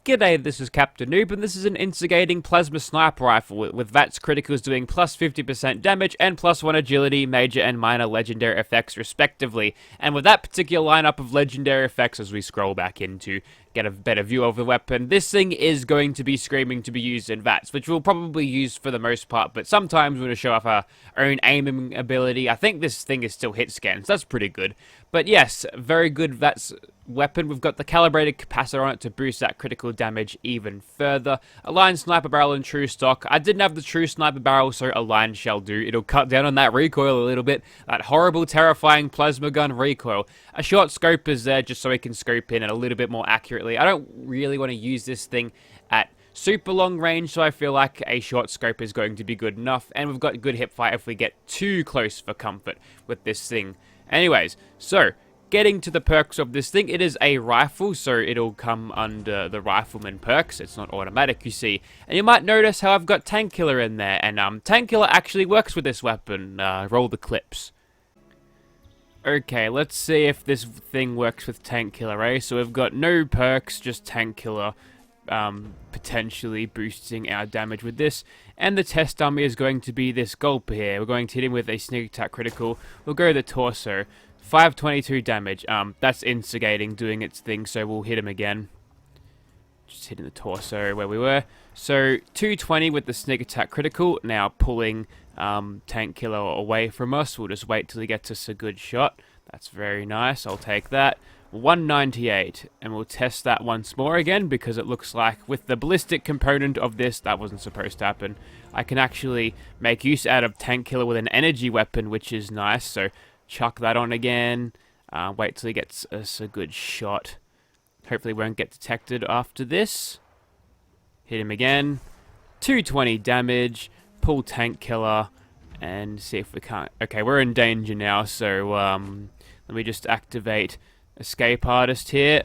G'day, this is Captainoob, and this is an Instigating Plasma Sniper Rifle with VATS criticals doing plus 50% damage and plus 1 agility, major and minor legendary effects respectively. And with that particular lineup of legendary effects, as we scroll back into get a better view of the weapon, this thing is going to be screaming to be used in VATS, which we'll probably use for the most part, but sometimes we're going to show off our own aiming ability. I think this thing is still hit scan, so that's pretty good. But yes, very good VATS weapon. We've got the calibrated capacitor on it to boost that critical damage even further. Aligned sniper barrel in true stock. I didn't have the true sniper barrel, so aligned shall do. It'll cut down on that recoil a little bit. That horrible, terrifying plasma gun recoil. A short scope is there just so we can scope in it a little bit more accurately. I don't really want to use this thing at super long range, so I feel like a short scope is going to be good enough. And we've got good hip fire if we get too close for comfort with this thing. Anyways, so getting to the perks of this thing, it is a rifle, so it'll come under the rifleman perks. It's not automatic, you see. And you might notice how I've got Tank Killer in there, and Tank Killer actually works with this weapon. Roll the clips. Okay, let's see if this thing works with Tank Killer, eh? So we've got no perks, just Tank Killer, potentially boosting our damage with this. And the test dummy is going to be this gulp here. We're going to hit him with a sneak attack critical. We'll go the torso. 522 damage. That's Instigating doing its thing, so we'll hit him again. Just hitting the torso where we were. So 220 with the sneak attack critical. Now pulling Tank Killer away from us. We'll just wait till he gets us a good shot. That's very nice. I'll take that. 198, and we'll test that once more again, because it looks like with the ballistic component of this, that wasn't supposed to happen. I can actually make use out of Tank Killer with an energy weapon, which is nice, so chuck that on again. Wait till he gets us a good shot. Hopefully won't get detected after this. Hit him again. 220 damage, pull Tank Killer, and see if we can't... Okay, we're in danger now, so let me just activate Escape Artist here.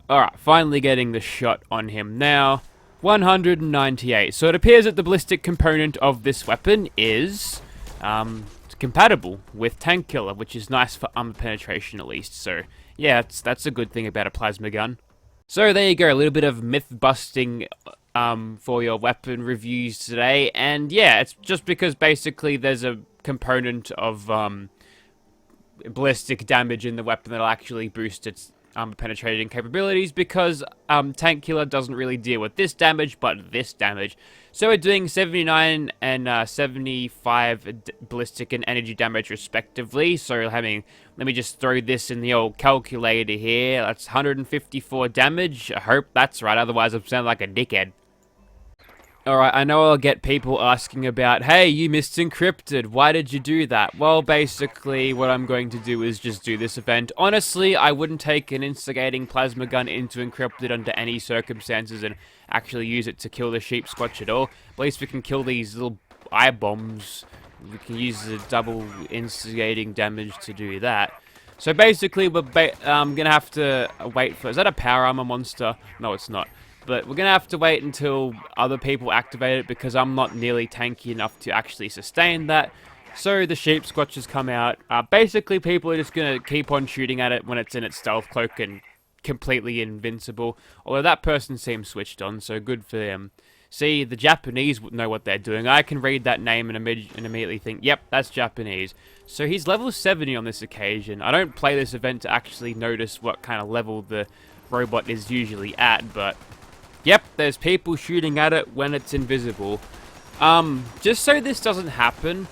Alright, finally getting the shot on him now. 198. So it appears that the ballistic component of this weapon is compatible with Tank Killer, which is nice for armor penetration at least. So yeah, that's a good thing about a plasma gun. So there you go, a little bit of myth busting for your weapon reviews today. And yeah, it's just because basically there's a component of ballistic damage in the weapon that'll actually boost its armor penetrating capabilities, because Tank Killer doesn't really deal with this damage, but this damage. So we're doing 79 and 75 ballistic and energy damage respectively. So let me just throw this in the old calculator here. That's 154 damage. I hope that's right, otherwise I sound like a dickhead. Alright, I know I'll get people asking about, hey, you missed Encrypted, why did you do that? Well, basically, what I'm going to do is just do this event. Honestly, I wouldn't take an Instigating plasma gun into Encrypted under any circumstances and actually use it to kill the sheep squatch at all. At least we can kill these little eye bombs. We can use the double Instigating damage to do that. So basically, we're gonna have to wait for... Is that a power armor monster? No, it's not. But we're going to have to wait until other people activate it, because I'm not nearly tanky enough to actually sustain that. So the sheep squatches come out. Basically, people are just going to keep on shooting at it when it's in its stealth cloak and completely invincible. Although that person seems switched on, so good for them. See, the Japanese know what they're doing. I can read that name and immediately think, yep, that's Japanese. So he's level 70 on this occasion. I don't play this event to actually notice what kind of level the robot is usually at, but... Yep, there's people shooting at it when it's invisible. Just so this doesn't happen,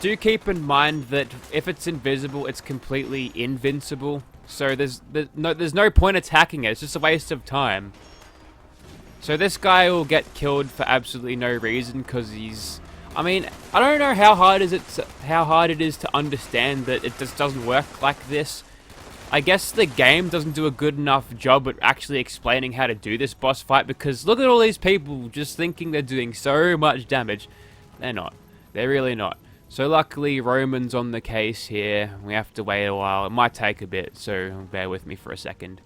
do keep in mind that if it's invisible, it's completely invincible. So there's no point attacking it. It's just a waste of time. So this guy will get killed for absolutely no reason, because he's... I mean, I don't know how hard it is to understand that it just doesn't work like this. I guess the game doesn't do a good enough job at actually explaining how to do this boss fight, because look at all these people just thinking they're doing so much damage. They're not. They're really not. So luckily, Roman's on the case here. We have to wait a while. It might take a bit, so bear with me for a second.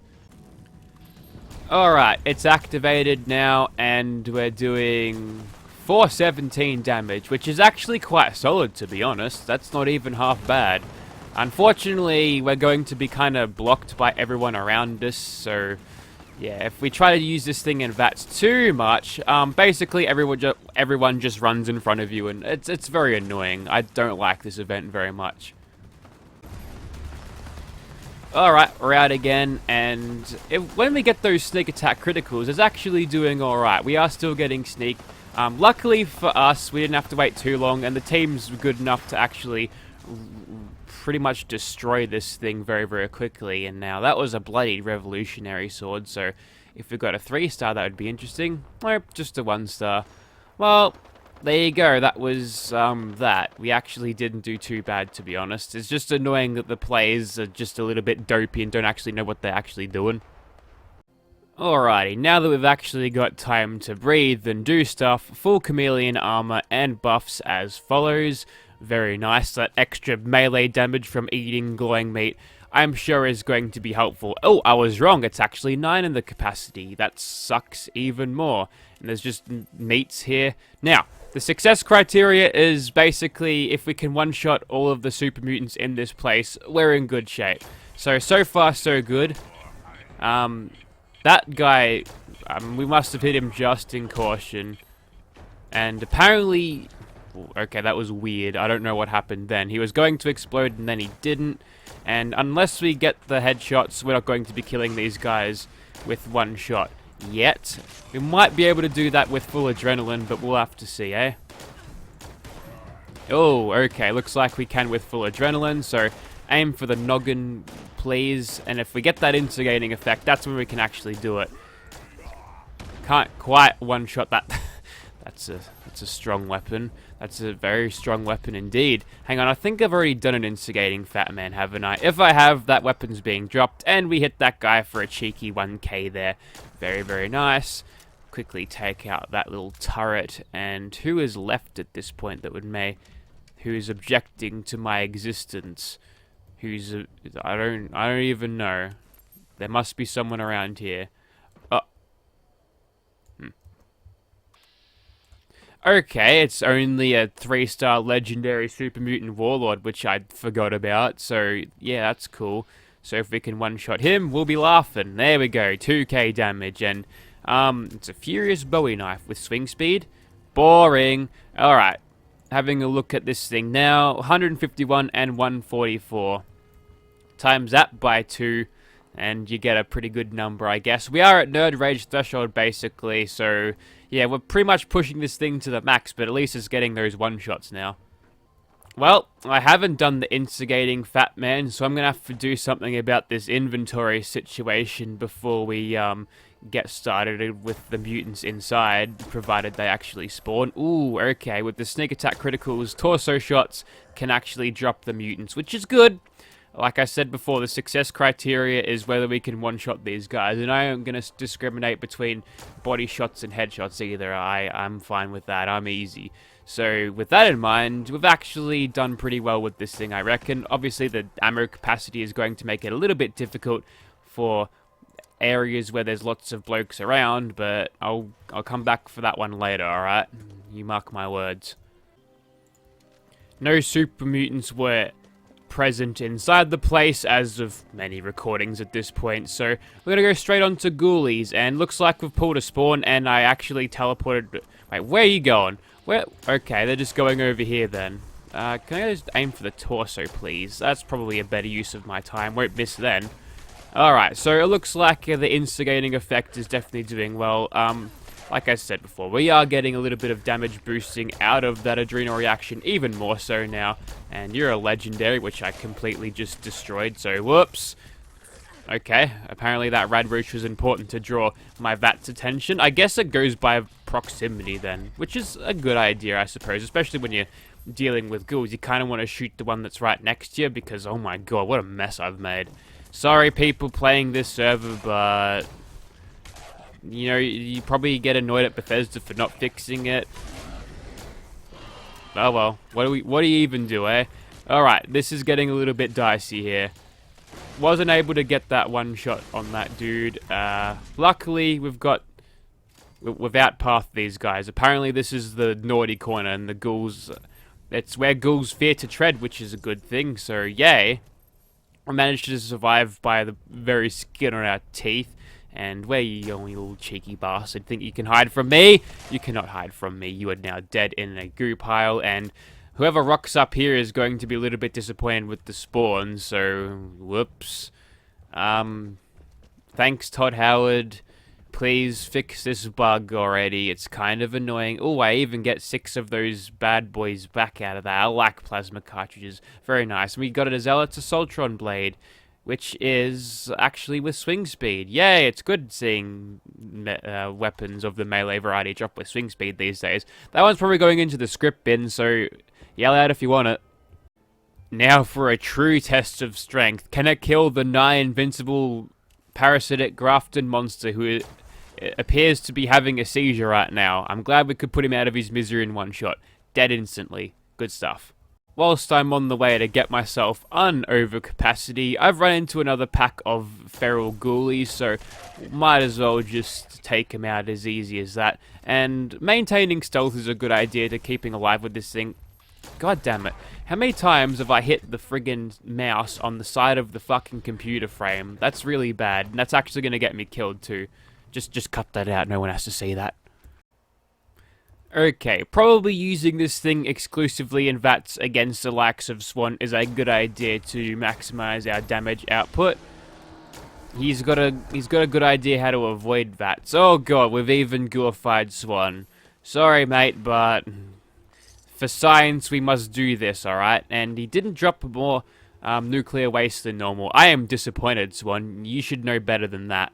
Alright, it's activated now, and we're doing 417 damage, which is actually quite solid, to be honest. That's not even half bad. Unfortunately, we're going to be kind of blocked by everyone around us, so Yeah, if we try to use this thing in VATS too much, basically everyone just runs in front of you, and it's very annoying. I don't like this event very much. Alright, we're out again, and when we get those sneak attack criticals, it's actually doing alright. We are still getting sneak. Luckily for us, we didn't have to wait too long, and the team's good enough to actually pretty much destroy this thing very, very quickly. And now that was a bloody revolutionary sword, so if we got a 3-star, that would be interesting. Nope, just a 1-star. Well, there you go. That was that. We actually didn't do too bad, to be honest. It's just annoying that the players are just a little bit dopey and don't actually know what they're actually doing. Alrighty, now that we've actually got time to breathe and do stuff, full chameleon armor and buffs as follows. Very nice. That extra melee damage from eating glowing meat, I'm sure, is going to be helpful. Oh, I was wrong. It's actually 9 in the capacity. That sucks even more. And there's just meats here. Now, the success criteria is basically if we can one-shot all of the super mutants in this place, we're in good shape. So far, so good. That guy, we must have hit him just in caution. And apparently... Okay, that was weird. I don't know what happened then. He was going to explode and then he didn't. And unless we get the headshots, we're not going to be killing these guys with one shot yet. We might be able to do that with full adrenaline, but we'll have to see, eh? Oh, okay. Looks like we can with full adrenaline, so aim for the noggin, please. And if we get that instigating effect, that's when we can actually do it. Can't quite one-shot that. That's a strong weapon. That's a very strong weapon indeed. Hang on, I think I've already done an instigating Fat Man, haven't I? If I have, that weapon's being dropped, and we hit that guy for a cheeky 1k there. Very, very nice. Quickly take out that little turret, and who is left at this point that would who's objecting to my existence? I don't even know. There must be someone around here. Okay, it's only a 3-star legendary super mutant warlord, which I forgot about, so yeah, that's cool. So if we can one-shot him, we'll be laughing. There we go, 2k damage, and it's a furious bowie knife with swing speed. Boring. Alright, having a look at this thing now, 151 and 144. Times that by 2, and you get a pretty good number, I guess. We are at Nerd Rage threshold, basically, so... yeah, we're pretty much pushing this thing to the max, but at least it's getting those one-shots now. Well, I haven't done the instigating Fat Man, so I'm going to have to do something about this inventory situation before we get started with the mutants inside, provided they actually spawn. Ooh, okay, with the sneak attack criticals, torso shots can actually drop the mutants, which is good. Like I said before, the success criteria is whether we can one-shot these guys, and I am going to discriminate between body shots and headshots either. I'm fine with that. I'm easy. So, with that in mind, we've actually done pretty well with this thing, I reckon. Obviously, the ammo capacity is going to make it a little bit difficult for areas where there's lots of blokes around, but I'll come back for that one later, alright? You mark my words. No super mutants were present inside the place as of many recordings at this point, so we're gonna go straight on to ghoulies, and looks like we've pulled a spawn, and I actually teleported. Wait, where are you going? Where? Okay, they're just going over here then. Can I just aim for the torso, please? That's probably a better use of my time. Won't miss then. Alright, so it looks like the instigating effect is definitely doing well. Like I said before, we are getting a little bit of damage boosting out of that adrenal reaction, even more so now. And you're a legendary, which I completely just destroyed, so whoops. Okay, apparently that rad roach was important to draw my VAT's attention. I guess it goes by proximity then, which is a good idea, I suppose, especially when you're dealing with ghouls. You kind of want to shoot the one that's right next to you, because oh my god, what a mess I've made. Sorry people playing this server, but... you know, you probably get annoyed at Bethesda for not fixing it. Oh well, what do you even do, eh? Alright, this is getting a little bit dicey here. Wasn't able to get that one shot on that dude. Luckily, we've outpathed these guys. Apparently, this is the naughty corner, and the ghouls... it's where ghouls fear to tread, which is a good thing, so yay. I managed to survive by the very skin on our teeth. And where you going, you little cheeky bastard? Think you can hide from me? You cannot hide from me. You are now dead in a goo pile, and whoever rocks up here is going to be a little bit disappointed with the spawn, so whoops. Thanks, Todd Howard. Please fix this bug already. It's kind of annoying. Oh, I even get 6 of those bad boys back out of that. I like plasma cartridges. Very nice. We got it as well. It's a Soltron blade, which is actually with swing speed. Yay, it's good seeing weapons of the melee variety drop with swing speed these days. That one's probably going into the script bin, so yell out if you want it. Now for a true test of strength. Can it kill the nigh invincible parasitic grafted monster who appears to be having a seizure right now? I'm glad we could put him out of his misery in one shot. Dead instantly. Good stuff. Whilst I'm on the way to get myself overcapacity, I've run into another pack of feral ghoulies, so might as well just take him out as easy as that. And maintaining stealth is a good idea to keeping alive with this thing. God damn it. How many times have I hit the friggin' mouse on the side of the fucking computer frame? That's really bad, and that's actually gonna get me killed too. Just cut that out, no one has to see that. Okay, probably using this thing exclusively in VATS against the likes of Swan is a good idea to maximize our damage output. He's got a good idea how to avoid VATS. Oh god, we've even gooified Swan. Sorry mate, but for science we must do this, alright? And he didn't drop more nuclear waste than normal. I am disappointed, Swan. You should know better than that.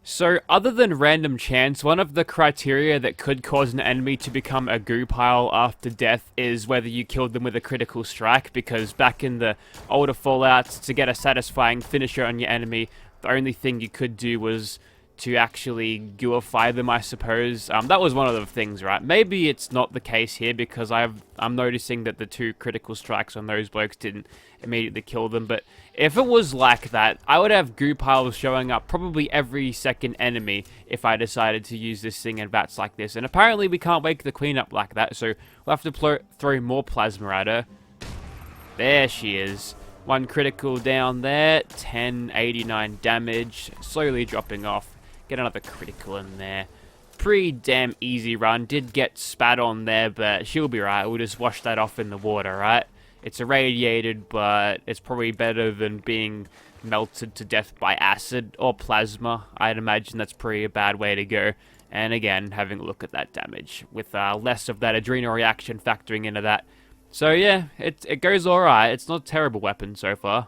So, other than random chance, one of the criteria that could cause an enemy to become a goo pile after death is whether you killed them with a critical strike, because back in the older Fallouts, to get a satisfying finisher on your enemy, the only thing you could do was to actually gooify them, I suppose. That was one of the things, right? Maybe it's not the case here, because I'm noticing that the 2 critical strikes on those blokes didn't immediately kill them, but if it was like that, I would have goo piles showing up probably every second enemy if I decided to use this thing in VATS like this. And apparently we can't wake the queen up like that, so we'll have to throw more plasma at her. There she is. 1 critical down there, 1089 damage, slowly dropping off. Get another critical in there. Pretty damn easy run. Did get spat on there, but she'll be right. We'll just wash that off in the water, right? It's irradiated, but it's probably better than being melted to death by acid or plasma. I'd imagine that's pretty a bad way to go. And again, having a look at that damage, with less of that adrenal reaction factoring into that. So yeah, it goes alright. It's not a terrible weapon so far.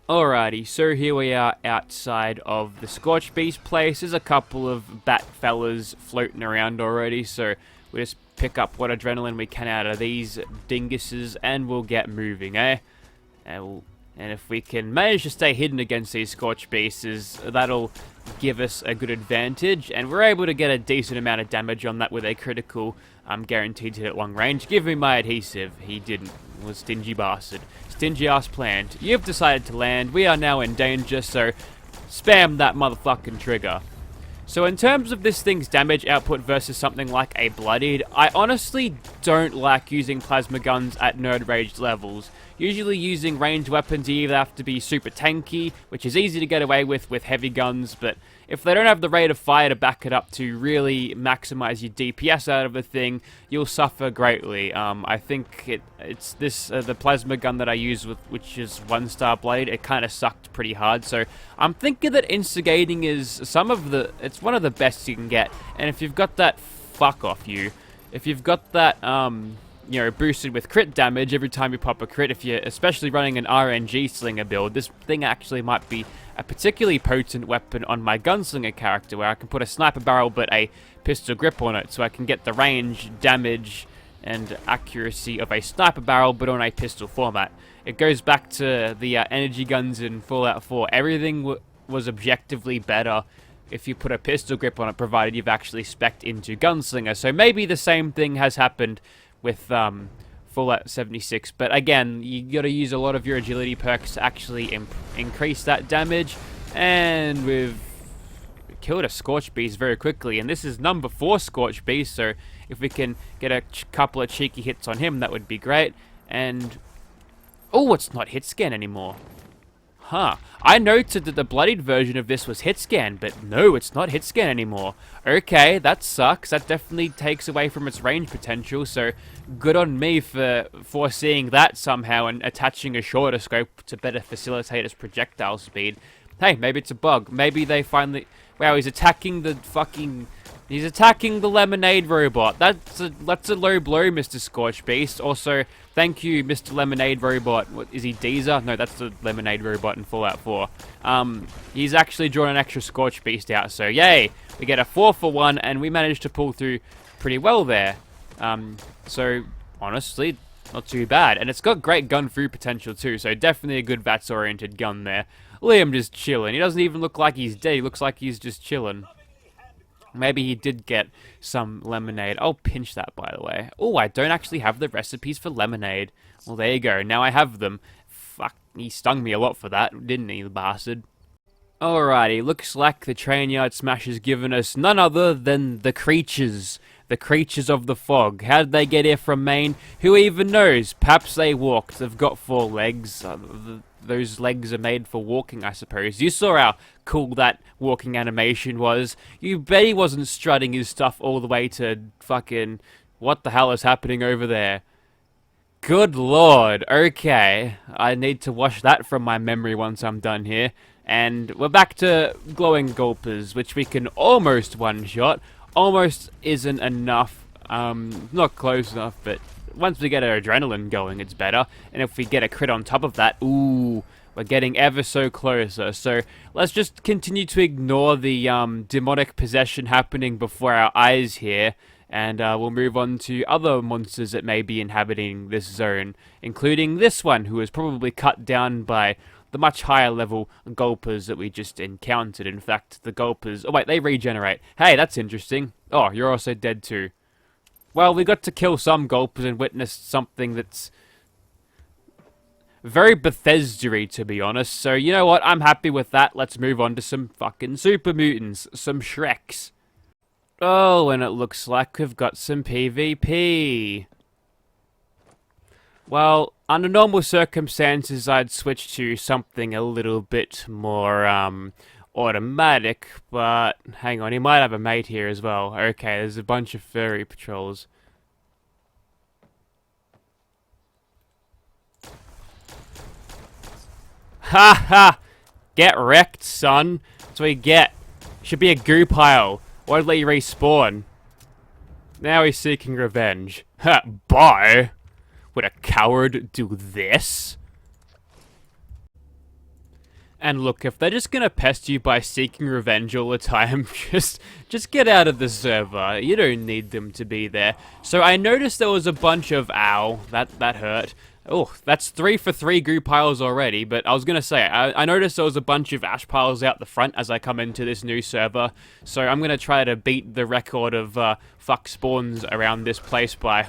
Alrighty, so here we are outside of the Scorch Beast place. There's a couple of bat fellas floating around already, so we just pick up what adrenaline we can out of these dinguses and we'll get moving, eh? And if we can manage to stay hidden against these Scorch Beasts, that'll give us a good advantage, and we're able to get a decent amount of damage on that with a critical. I'm guaranteed to hit at long range. Give me my adhesive. He didn't. Was stingy bastard. Stingy ass planned. You've decided to land. We are now in danger, so spam that motherfucking trigger. So in terms of this thing's damage output versus something like a Bloodied, I honestly don't like using plasma guns at nerd rage levels. Usually using ranged weapons, you either have to be super tanky, which is easy to get away with heavy guns, but if they don't have the rate of fire to back it up to really maximize your DPS out of the thing, you'll suffer greatly. I think it's the plasma gun that I use, which is 1-star blade. It kind of sucked pretty hard, so I'm thinking that Instigating is it's one of the best you can get. And if you've got that, fuck off you. If you've got that, you know, boosted with crit damage every time you pop a crit, if you're especially running an RNG slinger build, this thing actually might be a particularly potent weapon on my gunslinger character, where I can put a sniper barrel but a pistol grip on it, so I can get the range, damage, and accuracy of a sniper barrel but on a pistol format. It goes back to the energy guns in Fallout 4. Everything was objectively better if you put a pistol grip on it, provided you've actually spec'd into gunslinger. So maybe the same thing has happened with Fallout 76, but again, you gotta use a lot of your agility perks to actually increase that damage, and we've killed a Scorch Beast very quickly, and this is number 4 Scorch Beast, so if we can get a couple of cheeky hits on him, that would be great. And oh, it's not hit scan anymore. Huh. I noted that the bloodied version of this was hit scan, but no, it's not hit scan anymore. Okay, that sucks. That definitely takes away from its range potential, so good on me for foreseeing that somehow and attaching a shorter scope to better facilitate its projectile speed. Hey, maybe it's a bug. Maybe they finally... Wow, he's attacking the fucking... He's attacking the lemonade robot. That's a low blow, Mr. Scorch Beast. Also, thank you, Mr. Lemonade Robot. What, is he Deezer? No, that's the lemonade robot in Fallout 4. He's actually drawn an extra Scorch Beast out, so yay! We get a 4 for 1, and we managed to pull through pretty well there. So, honestly, not too bad. And it's got great gun through potential too, so definitely a good VATS-oriented gun there. Liam just chilling. He doesn't even look like he's dead. He looks like he's just chilling. Maybe he did get some lemonade. I'll pinch that, by the way. Oh, I don't actually have the recipes for lemonade. Well, there you go. Now I have them. Fuck, he stung me a lot for that, didn't he, the bastard? Alrighty, looks like the train yard smash has given us none other than the creatures. The creatures of the fog. How did they get here from Maine? Who even knows? Perhaps they walked. They've got 4 legs. Those legs are made for walking, I suppose. You saw how cool that walking animation was. You bet he wasn't strutting his stuff all the way to fucking... What the hell is happening over there? Good lord. Okay. I need to wash that from my memory once I'm done here. And we're back to glowing gulpers, which we can almost one-shot. Almost isn't enough. Not close enough, but... Once we get our adrenaline going, it's better. And if we get a crit on top of that, ooh, we're getting ever so closer. So let's just continue to ignore the demonic possession happening before our eyes here. And we'll move on to other monsters that may be inhabiting this zone. Including this one, who was probably cut down by the much higher level gulpers that we just encountered. In fact, the gulpers... Oh wait, they regenerate. Hey, that's interesting. Oh, you're also dead too. Well, we got to kill some gulpers and witnessed something that's very Bethesda-y, to be honest. So, you know what? I'm happy with that. Let's move on to some fucking super mutants. Some Shreks. Oh, and it looks like we've got some PvP. Well, under normal circumstances, I'd switch to something a little bit more, automatic, but hang on, he might have a mate here as well. Okay, there's a bunch of furry patrols. Ha ha! Get wrecked, son. That's what you get. Should be a goo pile. Won't let you respawn. Now he's seeking revenge. Ha! Bye! Would a coward do this? And look, if they're just gonna pest you by seeking revenge all the time, just get out of the server. You don't need them to be there. So I noticed there was a bunch of... Ow, that hurt. Oh, that's 3 for 3 goo piles already, but I was gonna say, I noticed there was a bunch of ash piles out the front as I come into this new server, so I'm gonna try to beat the record of fuck spawns around this place by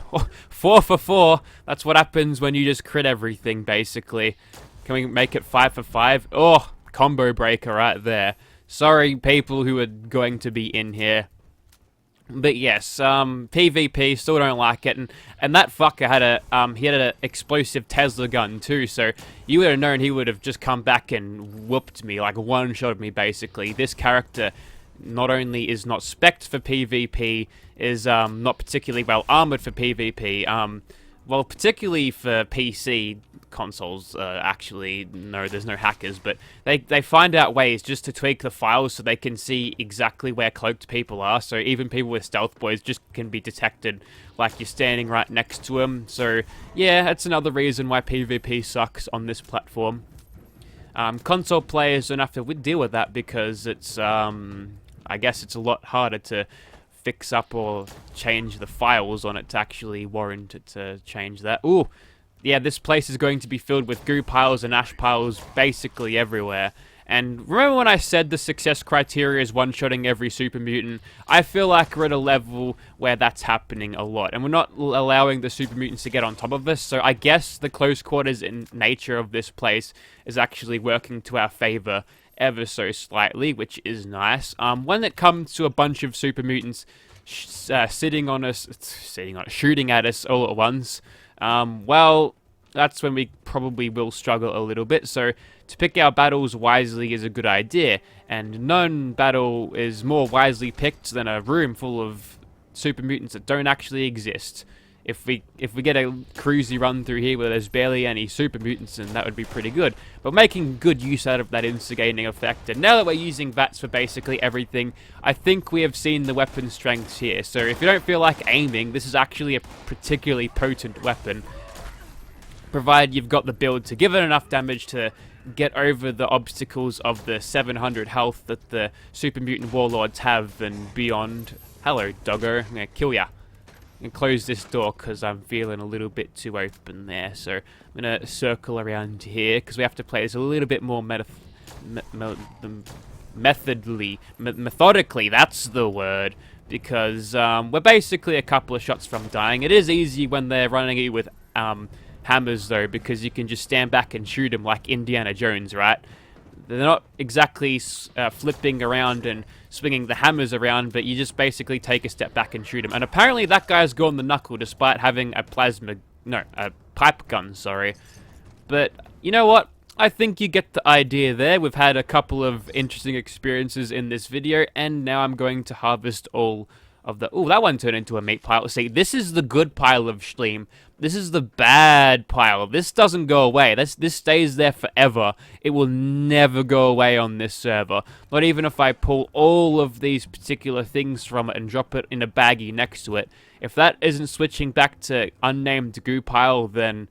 4 for 4. That's what happens when you just crit everything, basically. Can we make it 5 for 5? Oh, combo breaker right there. Sorry, people who are going to be in here. But yes, PvP, still don't like it, and that fucker had an explosive Tesla gun too, so you would have known he would have just come back and whooped me, like one-shot me basically. This character not only is not spec'd for PvP, is not particularly well armored for PvP, well, particularly for PC consoles, actually, no, there's no hackers, but they find out ways just to tweak the files so they can see exactly where cloaked people are, so even people with stealth boys just can be detected like you're standing right next to them. So, yeah, that's another reason why PvP sucks on this platform. Console players don't have to deal with that because it's, I guess it's a lot harder to fix up or change the files on it to actually warrant it to change that. Ooh, yeah, this place is going to be filled with goo piles and ash piles basically everywhere. And remember when I said the success criteria is one-shotting every super mutant? I feel like we're at a level where that's happening a lot, and we're not allowing the super mutants to get on top of us, so I guess the close quarters in nature of this place is actually working to our favor ever so slightly, which is nice. When it comes to a bunch of super mutants shooting at us all at once, well, that's when we probably will struggle a little bit. So to pick our battles wisely is a good idea, and none battle is more wisely picked than a room full of super mutants that don't actually exist. If we get a cruisy run through here where there's barely any super mutants, then that would be pretty good. But making good use out of that instigating effect, and now that we're using VATS for basically everything, I think we have seen the weapon strengths here. So if you don't feel like aiming, this is actually a particularly potent weapon, provided you've got the build to give it enough damage to get over the obstacles of the 700 health that the super mutant warlords have and beyond. Hello, doggo. I'm gonna kill ya. And close this door because I'm feeling a little bit too open there. So I'm going to circle around here because we have to play this a little bit more methodically, that's the word. Because we're basically a couple of shots from dying. It is easy when they're running you with hammers though, because you can just stand back and shoot them like Indiana Jones, right? They're not exactly flipping around and swinging the hammers around, but you just basically take a step back and shoot him. And apparently that guy's gone the knuckle despite having a pipe gun, sorry. But you know what? I think you get the idea there. We've had a couple of interesting experiences in this video, and now I'm going to harvest all of the... Ooh, that one turned into a meat pile. See, this is the good pile of Schleim. This is the bad pile. This doesn't go away. This stays there forever. It will never go away on this server. Not even if I pull all of these particular things from it and drop it in a baggie next to it. If that isn't switching back to unnamed goo pile, then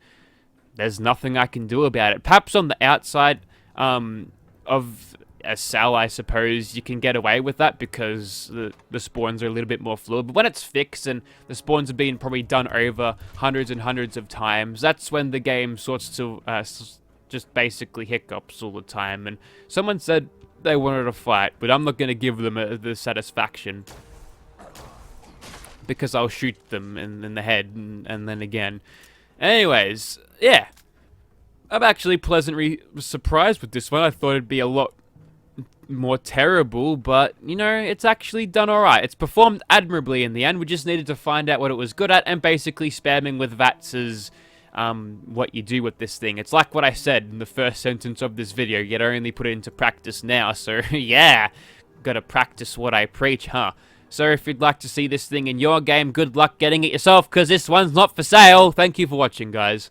there's nothing I can do about it. Perhaps on the outside of a cell, I suppose you can get away with that because the spawns are a little bit more fluid. But when it's fixed and the spawns have been probably done over hundreds and hundreds of times, that's when the game sorts to just basically hiccups all the time. And someone said they wanted to fight, but I'm not going to give them the satisfaction because I'll shoot them in the head and then again. Anyways, yeah. I'm actually pleasantly surprised with this one. I thought it'd be a lot more terrible, but you know, it's actually done alright. It's performed admirably in the end. We just needed to find out what it was good at, and basically spamming with VATS is what you do with this thing. It's like what I said in the first sentence of this video, yet I only put it into practice now, so yeah, gotta practice what I preach, huh? So if you'd like to see this thing in your game, good luck getting it yourself, because this one's not for sale. Thank you for watching, guys.